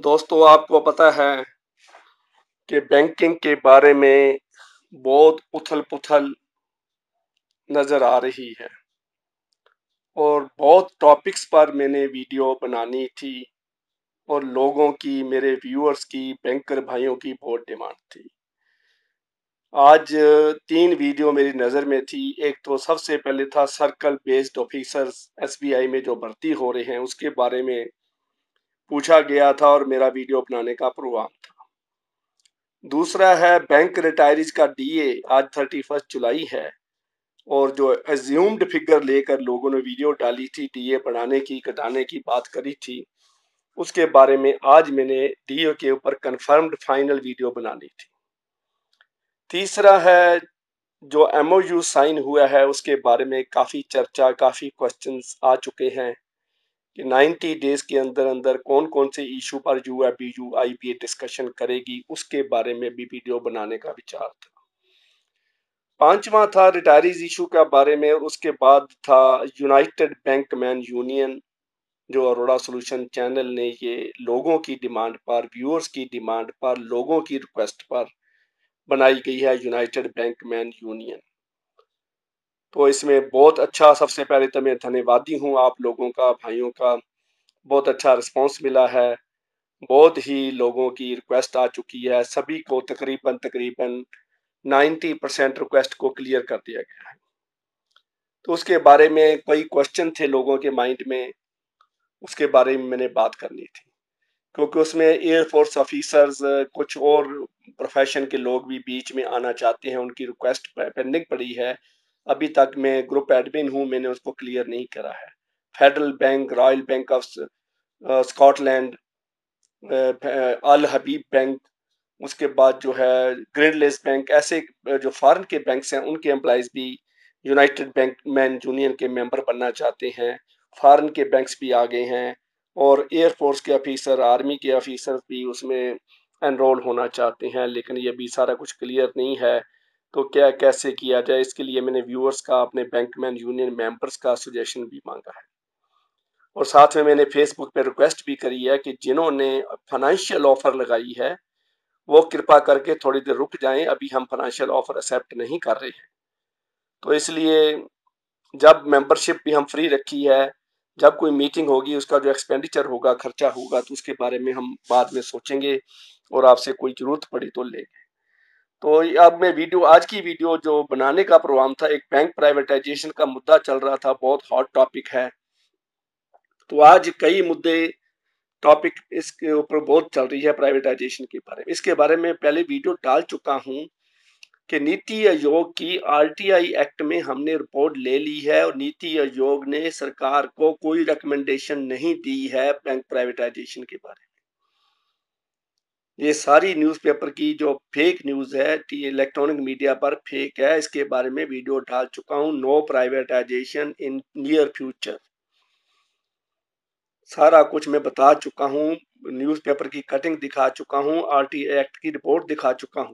दोस्तों, आपको पता है कि बैंकिंग के बारे में बहुत उथल-पुथल नज़र आ रही है और बहुत टॉपिक्स पर मैंने वीडियो बनानी थी और लोगों की, मेरे व्यूअर्स की, बैंकर भाइयों की बहुत डिमांड थी। आज 3 वीडियो मेरी नज़र में थी। एक तो सबसे पहले था सर्कल बेस्ड ऑफिसर्स एसबीआई में जो भर्ती हो रहे हैं, उसके बारे में पूछा गया था और मेरा वीडियो बनाने का प्रोग्राम था। दूसरा है बैंक रिटायरीज का डीए, आज 31 जुलाई है और जो एज्यूम्ड फिगर लेकर लोगों ने वीडियो डाली थी डीए बढ़ाने की, घटाने की बात करी थी, उसके बारे में आज मैंने डीए के ऊपर कंफर्म्ड फाइनल वीडियो बनानी थी। तीसरा है जो एमओयू साइन हुआ है, उसके बारे में काफी चर्चा, काफी क्वेश्चंस आ चुके हैं कि 90 डेज के अंदर अंदर कौन कौन से इशू पर यूएबीयू आईबीए डिस्कशन करेगी, उसके बारे में भी वीडियो बनाने का विचार था। पांचवा था रिटायरीज इशू के बारे में और उसके बाद था यूनाइटेड बैंकमैन यूनियन, जो अरोड़ा सॉल्यूशन चैनल ने ये लोगों की डिमांड पर, व्यूअर्स की डिमांड पर, लोगों की रिक्वेस्ट पर बनाई गई है यूनाइटेड बैंकमैन यूनियन। तो इसमें बहुत अच्छा, सबसे पहले तो मैं धन्यवादी हूँ आप लोगों का, भाइयों का। बहुत अच्छा रिस्पांस मिला है, बहुत ही लोगों की रिक्वेस्ट आ चुकी है, सभी को तकरीबन 90% रिक्वेस्ट को क्लियर कर दिया गया है। तो उसके बारे में कई क्वेश्चन थे लोगों के माइंड में, उसके बारे में मैंने बात करनी थी, क्योंकि उसमें एयरफोर्स ऑफिसर्स, कुछ और प्रोफेशन के लोग भी बीच में आना चाहते हैं, उनकी रिक्वेस्ट पेंडिंग पड़ी है। अभी तक मैं ग्रुप एडमिन हूँ, मैंने उसको क्लियर नहीं करा है। Federal Bank, Royal Bank of Scotland, Al Habib Bank, उसके बाद जो है ग्रिंडलेस बैंक, ऐसे जो फॉरेन के बैंक्स हैं उनके एम्प्लॉइज भी यूनाइटेड बैंक मैन यूनियन के मेंबर बनना चाहते हैं। फॉरेन के बैंक्स भी आ गए हैं और एयरफोर्स के ऑफिसर, आर्मी के ऑफिसर भी उसमें एनरोल होना चाहते हैं, लेकिन ये भी सारा कुछ क्लियर नहीं है। तो क्या कैसे किया जाए, इसके लिए मैंने व्यूअर्स का, अपने बैंकमैन यूनियन मेंबर्स का सजेशन भी मांगा है और साथ में मैंने फेसबुक पे रिक्वेस्ट भी करी है कि जिन्होंने फाइनेंशियल ऑफर लगाई है वो कृपा करके थोड़ी देर रुक जाएं, अभी हम फाइनेंशियल ऑफर एक्सेप्ट नहीं कर रहे हैं। तो इसलिए जब मेंबरशिप भी हम फ्री रखी है, जब कोई मीटिंग होगी उसका जो एक्सपेंडिचर होगा, खर्चा होगा, तो उसके बारे में हम बाद में सोचेंगे और आपसे कोई जरूरत पड़ी तो लेंगे। तो अब मैं वीडियो, आज की वीडियो जो बनाने का प्रोग्राम था, एक बैंक प्राइवेटाइजेशन का मुद्दा चल रहा था, बहुत हॉट टॉपिक है। तो आज कई मुद्दे, टॉपिक इसके ऊपर बहुत चल रही है प्राइवेटाइजेशन के बारे में। इसके बारे में पहले वीडियो डाल चुका हूं कि नीति आयोग की आरटीआई एक्ट में हमने रिपोर्ट ले ली है और नीति आयोग ने सरकार को कोई रिकमेंडेशन नहीं दी है बैंक प्राइवेटाइजेशन के बारे में। ये सारी न्यूज़पेपर की जो फेक न्यूज है, इलेक्ट्रॉनिक मीडिया पर फेक है, इसके बारे में वीडियो डाल चुका हूं। No privatization in near future, सारा कुछ मैं बता चुका हूं, न्यूज़पेपर की कटिंग दिखा चुका हूं, आरटीआई एक्ट की रिपोर्ट दिखा चुका हूं।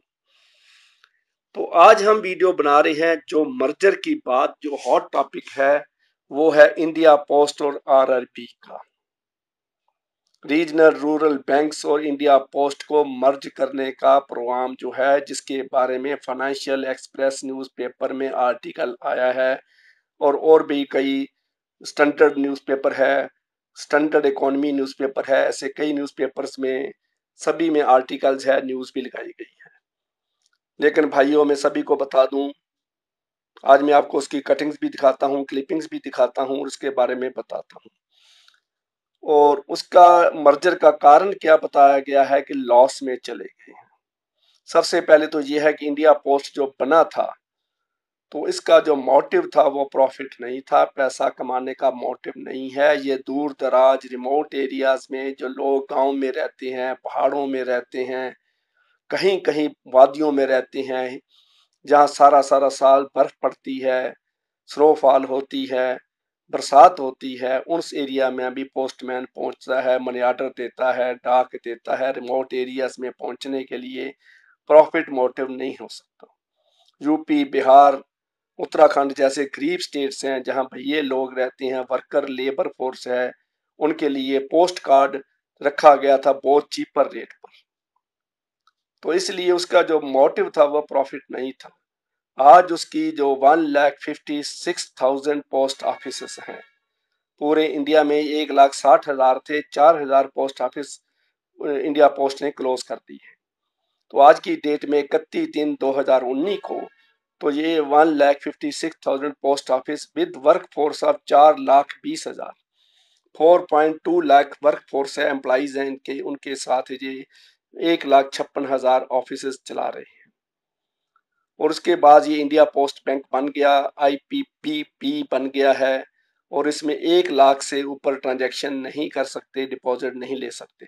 तो आज हम वीडियो बना रहे हैं जो मर्जर की बात, जो हॉट टॉपिक है, वो है इंडिया पोस्ट और आरआरबी का। रीजनल रूरल बैंक्स और इंडिया पोस्ट को मर्ज करने का प्रोग्राम जो है, जिसके बारे में फाइनेंशियल एक्सप्रेस न्यूज़पेपर में आर्टिकल आया है और भी कई स्टैंडर्ड न्यूज़पेपर है, स्टैंडर्ड इकोनॉमी न्यूज़पेपर है, ऐसे कई न्यूज़पेपर्स में, सभी में आर्टिकल्स है, न्यूज़ भी लगाई गई है। लेकिन भाइयों, मैं सभी को बता दूं, आज मैं आपको उसकी कटिंग्स भी दिखाता हूँ, क्लिपिंग्स भी दिखाता हूँ और उसके बारे में बताता हूँ। और उसका मर्जर का कारण क्या बताया गया है कि लॉस में चले गए हैं। सबसे पहले तो यह है कि इंडिया पोस्ट जो बना था, तो इसका जो मोटिव था वो प्रॉफिट नहीं था, पैसा कमाने का मोटिव नहीं है। ये दूर दराज रिमोट एरियाज में जो लोग गांव में रहते हैं, पहाड़ों में रहते हैं, कहीं कहीं वादियों में रहते हैं, जहाँ सारा सारा साल बर्फ पड़ती है, स्नोफॉल होती है, बरसात होती है, उस एरिया में अभी पोस्टमैन पहुंचता है, मनी ऑर्डर देता है, डाक देता है। रिमोट एरियाज में पहुंचने के लिए प्रॉफिट मोटिव नहीं हो सकता। यूपी, बिहार, उत्तराखंड जैसे गरीब स्टेट्स हैं जहां भैये लोग रहते हैं, वर्कर लेबर फोर्स है, उनके लिए पोस्ट कार्ड रखा गया था बहुत चीपर रेट पर। तो इसलिए उसका जो मोटिव था वो प्रॉफिट नहीं था। आज उसकी जो 1,56,000 पोस्ट ऑफिस हैं पूरे इंडिया में, 1,60,000 थे, 4,000 पोस्ट ऑफिस इंडिया पोस्ट ने क्लोज कर दी है। तो आज की डेट में 31/3/2019 को तो ये 1,56,000 post office with work force of 4,20,000, 4.2 lakh work force है, एम्प्लॉइज हैं इनके, उनके साथ ये 1,56,000 ऑफिस चला रहे हैं। और उसके बाद ये इंडिया पोस्ट बैंक बन गया, IPPB बन गया है, और इसमें 1 लाख से ऊपर ट्रांजैक्शन नहीं कर सकते, डिपॉजिट नहीं ले सकते,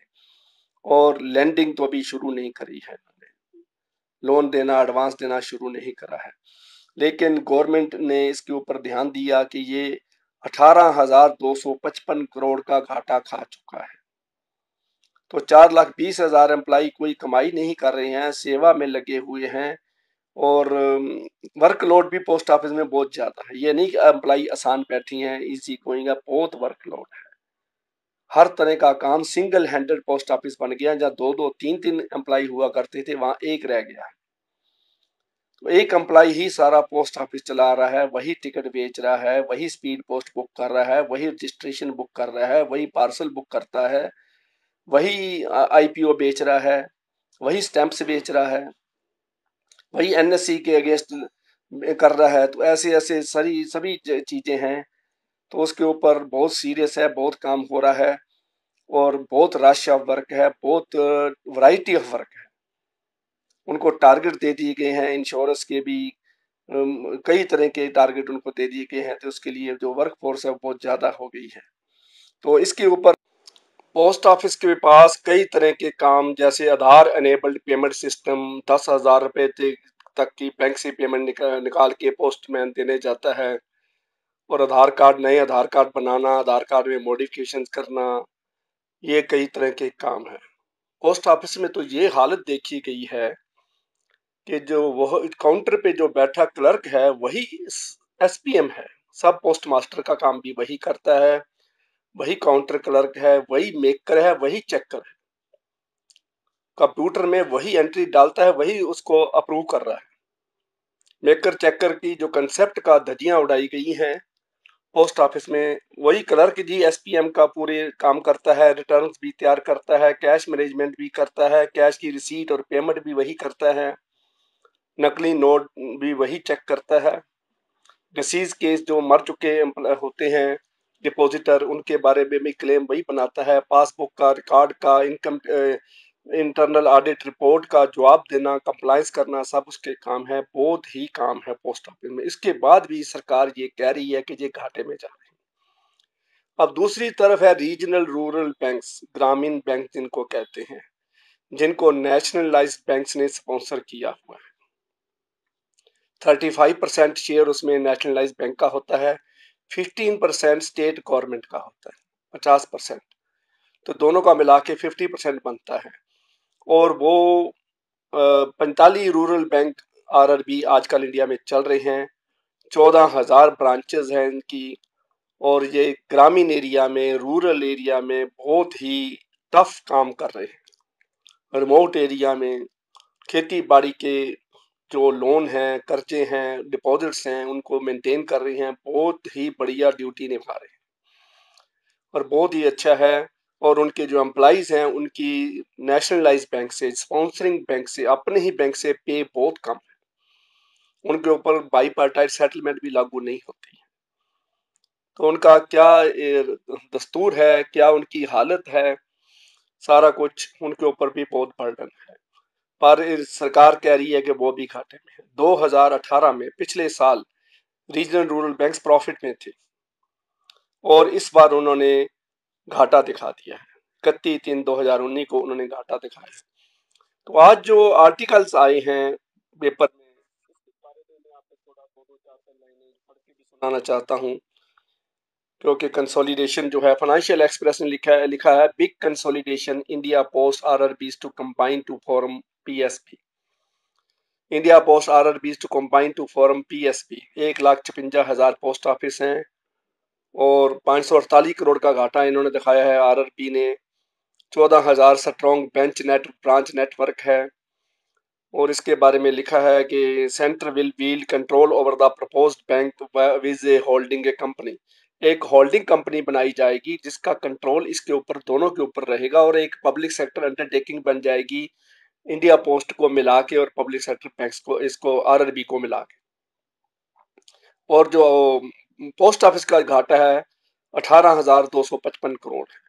और लेंडिंग तो अभी शुरू नहीं करी है, लोन देना, एडवांस देना शुरू नहीं करा है। लेकिन गवर्नमेंट ने इसके ऊपर ध्यान दिया कि ये 18,255 करोड़ का घाटा खा चुका है। तो 4,20,000 एम्प्लाई कोई कमाई नहीं कर रहे हैं, सेवा में लगे हुए हैं, और वर्कलोड भी पोस्ट ऑफिस में बहुत ज्यादा है। ये नहीं कि एम्प्लाई आसान बैठी हैं, इजी गोइंग है, बहुत वर्कलोड है। हर तरह का काम, सिंगल हैंडेड पोस्ट ऑफिस बन गया। जहाँ 2-2, 3-3 एम्प्लाई हुआ करते थे, वहां एक रह गया। तो एक एम्प्लाई ही सारा पोस्ट ऑफिस चला रहा है, वही टिकट बेच रहा है, वही स्पीड पोस्ट बुक कर रहा है, वही रजिस्ट्रेशन बुक कर रहा है, वही पार्सल बुक करता है, वही IPO बेच रहा है, वही स्टैंप्स बेच रहा है, वही NSE के अगेंस्ट कर रहा है। तो ऐसे ऐसे सारी सभी चीजें हैं। तो उसके ऊपर बहुत सीरियस है, बहुत काम हो रहा है, और बहुत रश ऑफ वर्क है, बहुत वैरायटी ऑफ वर्क है। उनको टारगेट दे दिए गए हैं, इंश्योरेंस के भी कई तरह के टारगेट उनको दे दिए गए हैं। तो उसके लिए जो वर्क फोर्स है बहुत ज्यादा हो गई है। तो इसके ऊपर पोस्ट ऑफिस के पास कई तरह के काम, जैसे आधार एनेबल्ड पेमेंट सिस्टम, 10,000 रुपए तक की बैंक से पेमेंट निकाल के पोस्टमैन देने जाता है, और आधार कार्ड, नए आधार कार्ड बनाना, आधार कार्ड में मॉडिफिकेशन करना, ये कई तरह के काम है। पोस्ट ऑफिस में तो ये हालत देखी गई है कि जो वह काउंटर पे जो बैठा क्लर्क है वही SPM है। सब पोस्ट मास्टर का काम भी वही करता है, वही काउंटर क्लर्क है, वही मेकर है, वही चेकर है। कंप्यूटर में वही एंट्री डालता है, वही उसको अप्रूव कर रहा है। मेकर चेकर की जो कंसेप्ट का धज्जियां उड़ाई गई हैं पोस्ट ऑफिस में, वही क्लर्क जी SPM का पूरे काम करता है, रिटर्न्स भी तैयार करता है, कैश मैनेजमेंट भी करता है, कैश की रिसीट और पेमेंट भी वही करता है, नकली नोट भी वही चेक करता है, डिसीज केस जो मर चुके होते हैं डिपॉजिटर, उनके बारे में भी क्लेम वही बनाता है, पासबुक का, रिकॉर्ड का, इनकम, इंटरनल ऑडिट रिपोर्ट का जवाब देना, कंप्लायंस करना, सब उसके काम है। बहुत ही काम है पोस्ट ऑफिस में। इसके बाद भी सरकार ये कह रही है कि ये घाटे में जा रहे हैं। अब दूसरी तरफ है रीजनल रूरल बैंक्स, ग्रामीण बैंक जिनको कहते हैं, जिनको नेशनलाइज्ड बैंक्स ने स्पॉन्सर किया हुआ है। 35% शेयर उसमें नेशनलाइज्ड बैंक का होता है, 15% स्टेट गवर्नमेंट का होता है, 50%। तो दोनों का मिला के 50% बनता है। और वो 45 रूरल बैंक RRB आजकल इंडिया में चल रहे हैं, 14,000 ब्रांचेस हैं इनकी, और ये ग्रामीण एरिया में, रूरल एरिया में बहुत ही टफ काम कर रहे हैं। रिमोट एरिया में खेती बाड़ी के जो लोन हैं, कर्जे हैं, डिपॉजिट्स हैं, उनको मेंटेन कर रहे हैं, बहुत ही बढ़िया ड्यूटी निभा रहे हैं, और बहुत ही अच्छा है। और उनके जो एम्प्लॉइज हैं उनकी नेशनलाइज्ड बैंक से, स्पॉन्सरिंग बैंक से, अपने ही बैंक से पे बहुत कम है। उनके ऊपर बाईपार्टाइट सेटलमेंट भी लागू नहीं होती है। तो उनका क्या दस्तूर है, क्या उनकी हालत है, सारा कुछ उनके ऊपर भी बहुत बर्डन है। पर सरकार कह रही है कि वो भी घाटे में है। 2018 में, पिछले साल, रीजनल रूरल बैंक्स प्रॉफिट में थे, और इस बार उन्होंने घाटा दिखा दिया है। 31/3/2019 को उन्होंने घाटा दिखाया। तो आज जो आर्टिकल्स आए हैं पेपर में, उसके बारे में मैं आपको थोड़ा 2-4 लाइनें पढ़ के भी सुनाना चाहता हूँ, क्योंकि कंसोलिडेशन जो है, फाइनेंशियल एक्सप्रेस ने लिखा है big consolidation, India Post RRBs to combine to form PSB। India Post RRBs to combine to form PSB। 1,56,000 post office हैं, और 548 करोड़ का घाटा इन्होंने दिखाया है RRB ने। 14,000 स्ट्रॉन्ग ब्रांच नेटवर्क है। और इसके बारे में लिखा है कि centre will wield control over the proposed bank via a holding a company. एक होल्डिंग कंपनी बनाई जाएगी जिसका कंट्रोल इसके ऊपर, दोनों के ऊपर रहेगा, और एक पब्लिक सेक्टर अंडरटेकिंग बन जाएगी इंडिया पोस्ट को मिला के और पब्लिक सेक्टर बैंक्स को, इसको आरआरबी को मिला के। और जो पोस्ट ऑफिस का घाटा है 18,255 करोड़ है।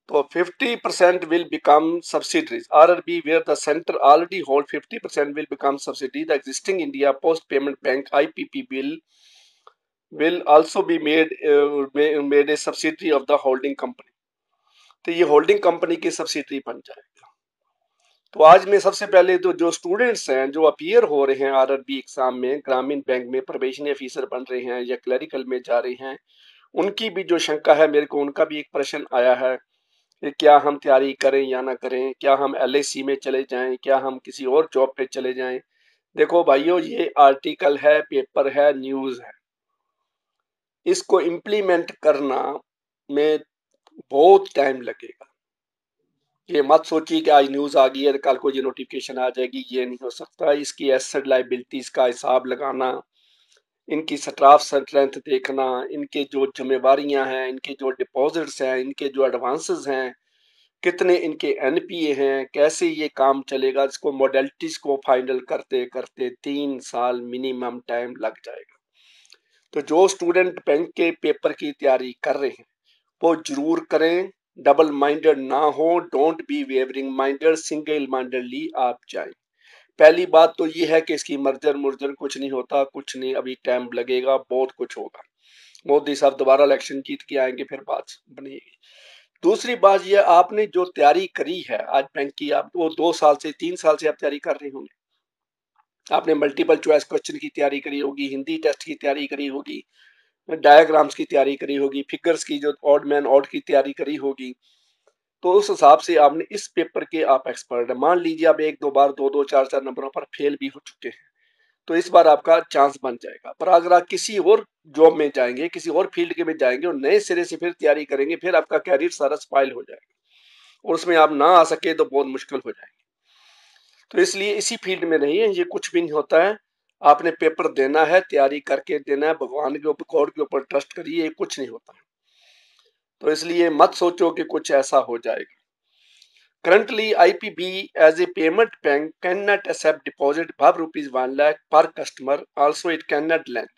तो 50% will become subsidiaries. RRB, where the center already hold 50%, will become subsidiary. The existing India Post Payment Bank (IPP) will also be made a subsidiary of the holding company. तो ये holding company की subsidiary बन जाएगा। तो आज में सबसे पहले तो जो स्टूडेंट्स हैं जो अपीयर हो रहे हैं आरआरबी एग्जाम में, ग्रामीण बैंक में प्रोबेशनरी ऑफिसर बन रहे हैं या क्लरिकल में जा रहे हैं, उनकी भी जो शंका है, मेरे को उनका भी एक प्रश्न आया है कि क्या हम तैयारी करें या ना करें, क्या हम एलआईसी में चले जाएं, क्या हम किसी और जॉब पे चले जाएं। देखो भाइयों, ये आर्टिकल है, पेपर है, न्यूज़ है, इसको इम्प्लीमेंट करना में बहुत टाइम लगेगा। ये मत सोचिए कि आज न्यूज़ आ गई है कल को ये नोटिफिकेशन आ जाएगी, ये नहीं हो सकता। इसकी एसेट लायबिलिटीज का हिसाब लगाना, इनकी स्टाफ स्ट्रेंथ देखना, इनके जो जिम्मेवारियां हैं, इनके जो डिपॉजिट्स हैं, इनके जो एडवांसेस हैं, कितने इनके एनपीए हैं, कैसे ये काम चलेगा, इसको मॉडलिटीज को फाइनल करते करते 3 साल मिनिमम टाइम लग जाएगा। तो जो स्टूडेंट बैंक के पेपर की तैयारी कर रहे हैं वो जरूर करें, डबल माइंडेड ना हो, don't be wavering minded, single mindedly आप जाएं। पहली बात तो ये है कि इसकी मर्जर मुर्जर कुछ नहीं होता, कुछ नहीं, अभी टाइम लगेगा, बहुत कुछ होगा। मोदी साहब दोबारा इलेक्शन जीत के आएंगे, फिर बात बनेगी। दूसरी बात यह, आपने जो तैयारी करी है आज बैंक की, आप वो 2 साल से 3 साल से आप तैयारी कर रहे होंगे। आपने मल्टीपल चॉइस क्वेश्चन की तैयारी करी होगी, हिंदी टेस्ट की तैयारी करी होगी, डायग्राम्स की तैयारी करी होगी, फिगर्स की जो ऑड मैन ऑड की तैयारी करी होगी। तो उस हिसाब से आपने इस पेपर के आप एक्सपर्ट है। मान लीजिए आप 1-2 बार 2-2 4-4 नंबरों पर फेल भी हो चुके हैं, तो इस बार आपका चांस बन जाएगा। पर अगर आप किसी और जॉब में जाएंगे, किसी और फील्ड के में जाएंगे और नए सिरे से फिर तैयारी करेंगे, फिर आपका कैरियर सारा स्पाइल हो जाएगा और उसमें आप ना आ सके तो बहुत मुश्किल हो जाएगी। तो इसलिए इसी फील्ड में रहिए, ये कुछ भी नहीं होता है। आपने पेपर देना है, तैयारी करके देना है, भगवान के ऊपर, गॉड के ऊपर ट्रस्ट करिए, ये कुछ नहीं होता। तो इसलिए मत सोचो कि कुछ ऐसा हो जाएगा। Currently, IPB as a payment bank cannot accept deposit above rupees 1 lakh per customer. Also, it cannot lend.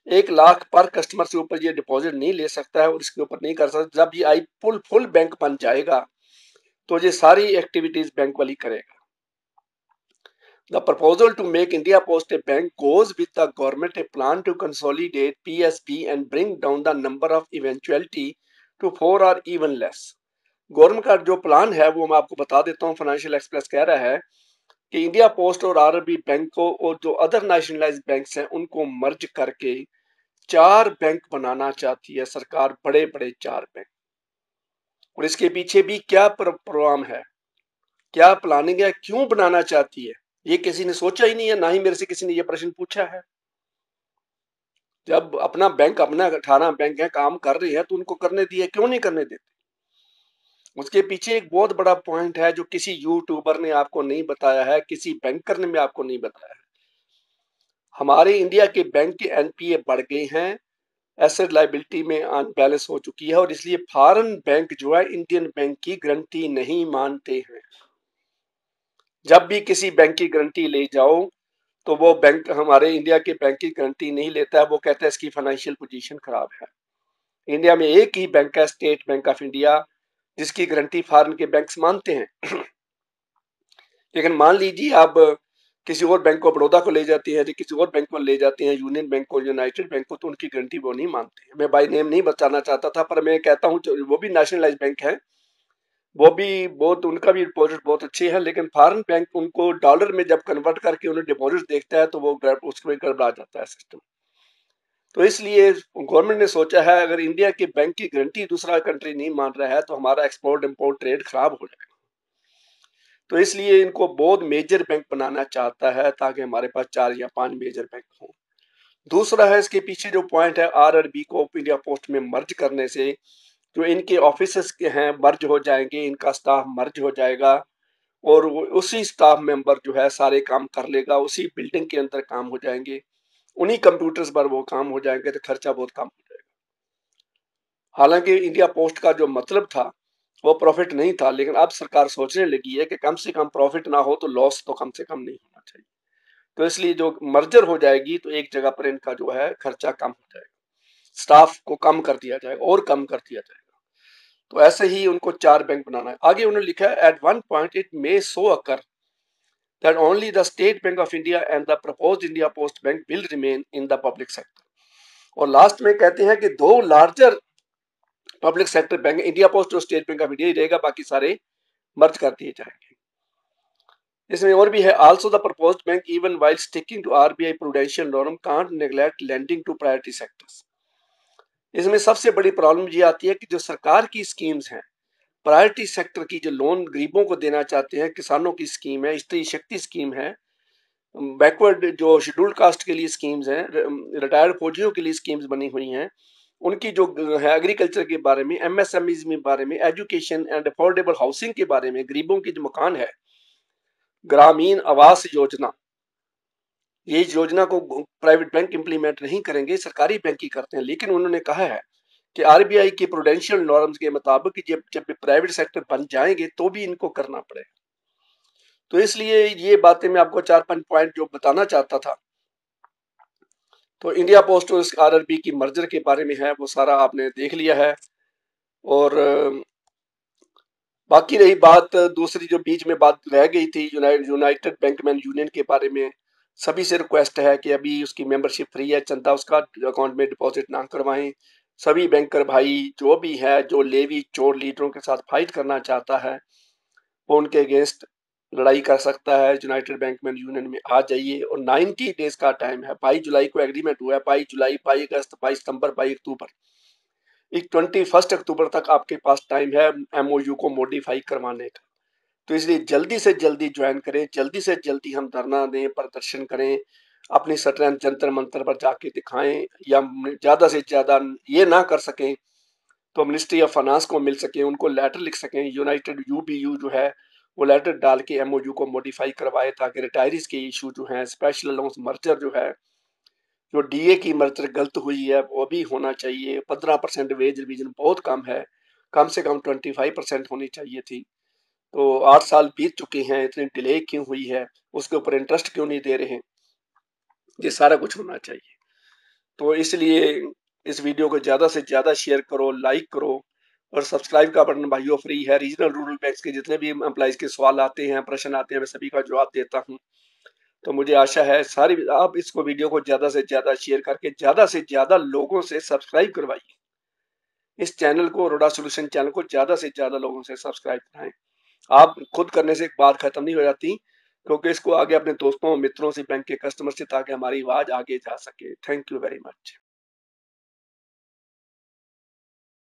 1 lakh पर कस्टमर से ऊपर ये डिपॉजिट नहीं ले सकता है और इसके ऊपर नहीं कर सकता। जब ये आई फुल बैंक बन जाएगा तो ये सारी एक्टिविटीज बैंक वाली करेगा। The proposal to make India Post a bank goes with the government a plan to consolidate PSB and bring down the number of eventuality to 4 or even less. Government का जो plan है वो मैं आपको बता देता हूँ। फाइनेंशियल एक्सप्रेस कह रहा है कि इंडिया पोस्ट और आरआरबी बैंक को और जो अदर नेशनलाइज्ड बैंक्स हैं उनको मर्ज करके 4 बैंक बनाना चाहती है सरकार, बड़े बड़े 4 बैंक। और इसके पीछे भी क्या प्रोग्राम है, क्या प्लानिंग है, क्यों बनाना चाहती है, ये किसी ने सोचा ही नहीं है, ना ही मेरे से किसी ने ये प्रश्न पूछा है। जब अपना बैंक, अपना 18 बैंक है, काम कर रही है तो उनको करने दिए, क्यों नहीं करने देते। उसके पीछे एक बहुत बड़ा पॉइंट है जो किसी यूट्यूबर ने आपको नहीं बताया है, किसी बैंकर ने भी आपको नहीं बताया है। हमारे इंडिया के बैंक के एनपीए बढ़ गए हैं, एसेट लायबिलिटी में अनबैलेंस हो चुकी है और इसलिए फॉरेन बैंक जो है इंडियन बैंक की गारंटी नहीं मानते हैं। जब भी किसी बैंक की गारंटी ले जाओ तो वो बैंक हमारे इंडिया के बैंक की गारंटी नहीं लेता है, वो कहता है इसकी फाइनेंशियल पोजीशन खराब है। इंडिया में एक ही बैंक है, स्टेट बैंक ऑफ इंडिया, जिसकी गारंटी फॉरेन के बैंक्स मानते हैं। लेकिन मान लीजिए आप किसी और बैंक को, बड़ौदा को ले जाते हैं, किसी और बैंक को ले जाते हैं, यूनियन बैंक को, यूनाइटेड बैंक को, तो उनकी गारंटी वो नहीं मानते हैं। मैं बाय नेम नहीं बताना चाहता था, पर मैं कहता हूँ वो भी नेशनलाइज्ड बैंक है, वो भी बहुत, उनका भी डिपॉजिट बहुत अच्छे है, लेकिन फॉरेन बैंक उनको डॉलर में जब कन्वर्ट करके उन्हें डिपॉजिट देखता है तो वो उसमें गड़बड़ा जाता है सिस्टम। तो इसलिए गवर्नमेंट ने सोचा है अगर इंडिया के बैंक की गारंटी दूसरा कंट्री नहीं मान रहा है तो हमारा एक्सपोर्ट इंपोर्ट ट्रेड खराब हो जाएगा। तो इसलिए इनको बहुत मेजर बैंक बनाना चाहता है ताकि हमारे पास 4 या 5 मेजर बैंक हों। दूसरा है इसके पीछे जो पॉइंट है, आरआरबी को इंडिया पोस्ट में मर्ज करने से जो इनके ऑफिसेस के हैं मर्ज हो जाएंगे, इनका स्टाफ मर्ज हो जाएगा और उसी स्टाफ मेंबर जो है सारे काम कर लेगा, उसी बिल्डिंग के अंदर काम हो जाएंगे, उन्हीं कंप्यूटर्स पर वो काम हो जाएंगे, तो खर्चा बहुत कम हो जाएगा। हालांकि इंडिया पोस्ट का जो मतलब था वो प्रॉफिट नहीं था, लेकिन अब सरकार सोचने लगी है कि कम से कम प्रॉफिट ना हो तो लॉस तो कम से कम नहीं होना चाहिए। तो इसलिए जो मर्जर हो जाएगी तो एक जगह पर इनका जो है खर्चा कम हो जाएगा, स्टाफ को कम कर दिया जाएगा और कम कर दिया जाएगा। तो ऐसे ही उनको 4 बैंक बनाना है। आगे उन्होंने लिखा है at one point it may so occur that only the State Bank of India and the proposed India Post Bank will remain in the public sector। और लास्ट में कहते हैं कि 2 larger public sector bank, India post और state bank of India ही रहेगा, बाकी सारे मर्ज कर दिए जाएंगे। इसमें और भी है, also the proposed bank even while sticking to RBI prudential norm can't neglect lending to priority sectors. इसमें सबसे बड़ी प्रॉब्लम ये आती है कि जो सरकार की स्कीम्स हैं, प्रायोरिटी सेक्टर की जो लोन गरीबों को देना चाहते हैं, किसानों की स्कीम है, स्त्री शक्ति स्कीम है, बैकवर्ड जो शेड्यूल्ड कास्ट के लिए स्कीम्स हैं, रिटायर्ड फौजियों के लिए स्कीम्स बनी हुई हैं, उनकी जो है एग्रीकल्चर के बारे में, एमएसएमईज के बारे में, एजुकेशन एंड अफोर्डेबल हाउसिंग के बारे में, गरीबों की जो मकान है, ग्रामीण आवास योजना, ये योजना को प्राइवेट बैंक इंप्लीमेंट नहीं करेंगे, सरकारी बैंक ही करते हैं। लेकिन उन्होंने कहा है कि आरबीआई की प्रूडेंशियल नॉर्म्स के मुताबिक जब जब प्राइवेट सेक्टर बन जाएंगे तो भी इनको करना पड़ेगा। तो इसलिए ये बातें मैं आपको 4-5 पॉइंट जो बताना चाहता था। तो इंडिया पोस्ट और आरआरबी की मर्जर के बारे में है वो सारा आपने देख लिया है। और बाकी रही बात दूसरी जो बीच में बात रह गई थी यूनाइटेड बैंकमैन यूनियन के बारे में, सभी से रिक्वेस्ट है कि अभी उसकी मेंबरशिप फ्री है, चंदा उसका अकाउंट में डिपॉजिट ना करवाएं। सभी बैंकर भाई जो भी है, जो लेवी चोर लीडरों के साथ फाइट करना चाहता है वो उनके अगेंस्ट लड़ाई कर सकता है, यूनाइटेड बैंकमैन यूनियन में आ जाइए। और 90 डेज का टाइम है, 22 जुलाई को एग्रीमेंट हुआ है, 22 जुलाई, 22 अगस्त, 22 सितंबर, 22 अक्टूबर, 21 अक्टूबर तक आपके पास टाइम है एमओयू को मॉडिफाई करवाने का। तो इसलिए जल्दी से जल्दी ज्वाइन करें, जल्दी से जल्दी हम धरना दें, प्रदर्शन करें, अपनी स्ट्रेंथ जंतर मंतर पर जाके दिखाएं, या ज्यादा से ज्यादा ये ना कर सकें तो मिनिस्ट्री ऑफ फाइनेंस को मिल सके, उनको लेटर लिख सकें, यूनाइटेड यूबीयू जो है वो लेटर डाल के एमओयू को मॉडिफाई करवाए, ताकि रिटायरीज के इशू जो है, स्पेशल अलाउंस मर्जर जो है, जो डीए की मर्जर गलत हुई है वो भी होना चाहिए। 15% वेज रिवीजन बहुत कम है, कम से कम 25% होनी चाहिए थी। तो 8 साल बीत चुके हैं, इतनी डिले क्यों हुई है, उसके ऊपर इंटरेस्ट क्यों नहीं दे रहे हैं, ये सारा कुछ होना चाहिए। तो इसलिए इस वीडियो को ज्यादा से ज्यादा शेयर करो, लाइक करो, और सब्सक्राइब का बटन भाइयों फ्री है। रीजनल रूरल बैंक्स के जितने भी एम्प्लॉइज के सवाल आते हैं, प्रश्न आते हैं, मैं सभी का जवाब देता हूं। तो मुझे आशा है सारी आप इसको वीडियो को ज्यादा से ज्यादा शेयर करके ज्यादा से ज्यादा लोगों से सब्सक्राइब करवाइए। इस चैनल को, रोडा सोल्यूशन चैनल को ज्यादा से ज्यादा लोगों से सब्सक्राइब कराएं। आप खुद करने से बात खत्म नहीं हो जाती, क्योंकि इसको आगे अपने दोस्तों मित्रों से, बैंक के कस्टमर से, ताकि हमारी आवाज आगे जा सके। Thank you very much.